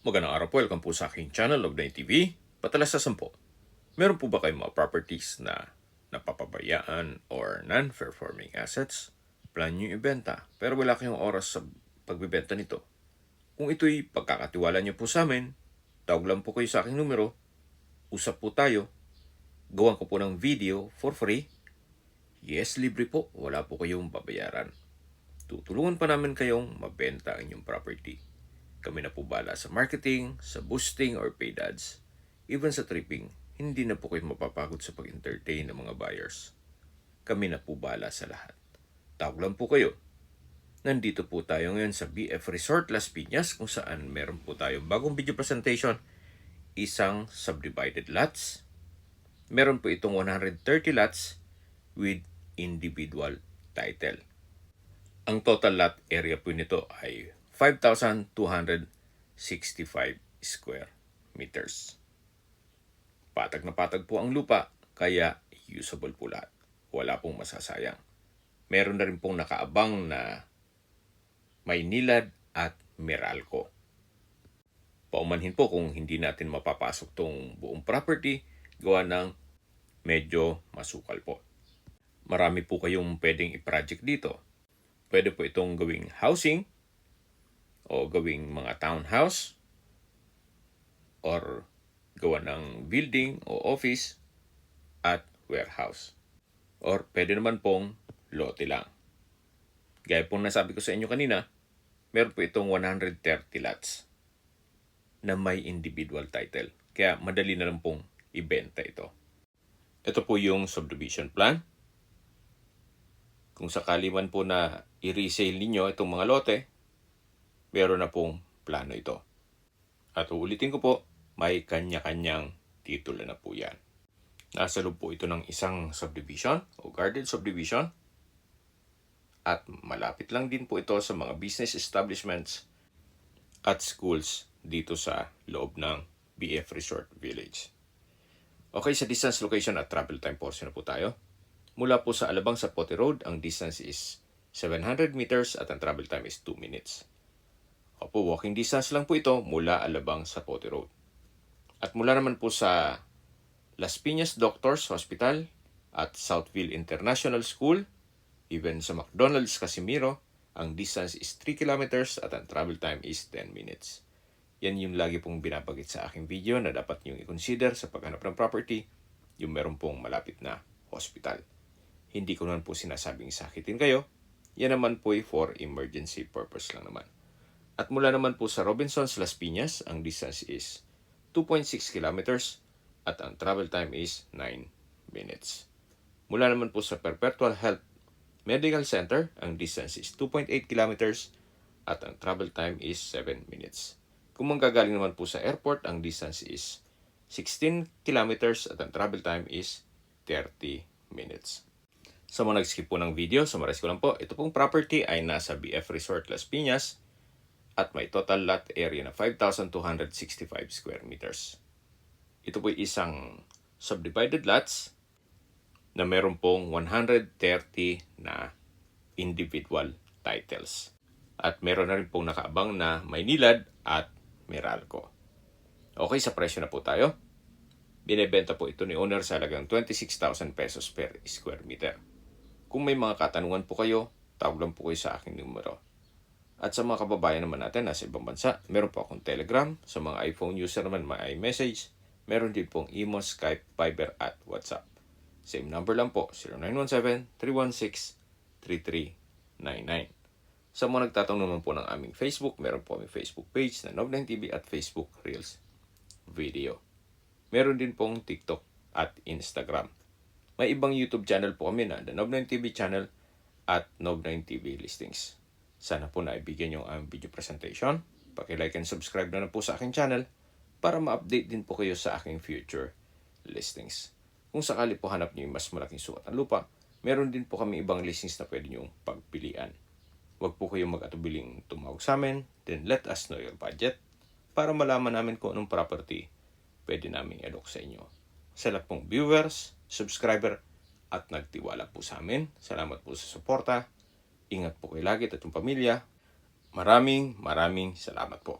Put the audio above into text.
Magandang araw po, welcome po sa aking channel, Log9 TV. Patalasasan po, meron po ba kayong mga properties na napapabayaan or non-performing assets? Plan nyo ibenta, pero wala kayong oras sa pagbibenta nito. Kung ito'y pagkakatiwala nyo po sa amin, tawag lang po kayo sa aking numero, usap po tayo, gawan ko po ng video for free. Yes, libre po, wala po kayong babayaran. Tutulungan pa namin kayong mabenta ang inyong property. Kami na po bala sa marketing, sa boosting or paid ads. Even sa tripping, hindi na po kayo mapapagod sa pag-entertain ng mga buyers. Kami na po bala sa lahat. Tawag lang po kayo. Nandito po tayo ngayon sa BF Resort Las Piñas kung saan meron po tayong bagong video presentation. Isang subdivided lots. Meron po itong 130 lots with individual title. Ang total lot area po nito ay 5,265 square meters. Patag na patag po ang lupa, kaya usable po lahat. Wala pong masasayang. Meron na rin pong nakaabang na Maynilad at Meralco. Paumanhin po kung hindi natin mapapasok tong buong property, gawa ng medyo masukal po. Marami po kayong pwedeng i-project dito. Pwede po itong gawing housing, o gawing mga townhouse, or gawa ng building o office at warehouse. Or pwede naman pong lote lang. Gaya pong nasabi ko sa inyo kanina, meron po itong 130 lots na may individual title. Kaya madali na lang pong ibenta ito. Ito po yung subdivision plan. Kung sakali man po na i-resale ninyo itong mga lote, meron na pong plano ito. At uulitin ko po, may kanya-kanyang titulo na po yan. Nasa loob po ito ng isang subdivision o guarded subdivision. At malapit lang din po ito sa mga business establishments at schools dito sa loob ng BF Resort Village. Okay, sa distance, location at travel time portion na po tayo. Mula po sa Alabang sa Pote Road, ang distance is 700 meters at ang travel time is 2 minutes. Opo, walking distance lang po ito mula Alabang sa Pote Road. At mula naman po sa Las Piñas Doctors Hospital at Southville International School, even sa McDonald's Casimiro, ang distance is 3 kilometers at ang travel time is 10 minutes. Yan yung lagi pong binabagit sa aking video na dapat nyo i-consider sa paghanap ng property, yung meron pong malapit na hospital. Hindi ko naman po sinasabing sakitin kayo, yan naman po ay for emergency purpose lang naman. At mula naman po sa Robinsons Las Piñas, ang distance is 2.6 kilometers at ang travel time is 9 minutes. Mula naman po sa Perpetual Health Medical Center, ang distance is 2.8 kilometers at ang travel time is 7 minutes. Kung manggagaling naman po sa airport, ang distance is 16 kilometers at ang travel time is 30 minutes. Sa mga nag-skip po ng video, summarize ko lang po, ito pong property ay nasa BF Resort Las Piñas at may total lot area na 5,265 square meters. Ito po ay isang subdivided lots na meron pong 130 na individual titles. At meron na rin pong nakaabang na Maynilad at Meralco. Okay, sa presyo na po tayo. Binebenta po ito ni owner sa halagang 26,000 pesos per square meter. Kung may mga katanungan po kayo, tawag lang po kayo sa aking numero. At sa mga kababayan naman natin nasa ibang bansa, meron po akong Telegram. Sa mga iPhone user naman, may iMessage. Meron din pong Imo, Skype, Viber at WhatsApp. Same number lang po, 0917-316-3399. Sa mga nagtatanong naman po ng aming Facebook, meron po aming Facebook page na Log9 TV at Facebook Reels Video. Meron din pong TikTok at Instagram. May ibang YouTube channel po kami na The Log9 TV channel at Log9 TV Listings. Sana po naibigyan yung aming video presentation. Paki-like and subscribe na po sa aking channel para ma-update din po kayo sa aking future listings. Kung sakali po hanap niyo yung mas malaking sukat ng lupa, meron din po kami ibang listings na pwede niyong pagpilian. Huwag po kayong mag-atubiling tumawag sa amin, then let us know your budget para malaman namin kung anong property pwede namin i-alok sa inyo. Sa lahat pong viewers, subscriber, at nagtiwala po sa amin, salamat po sa suporta. Ingat po kayo lagi at yung pamilya. Maraming salamat po.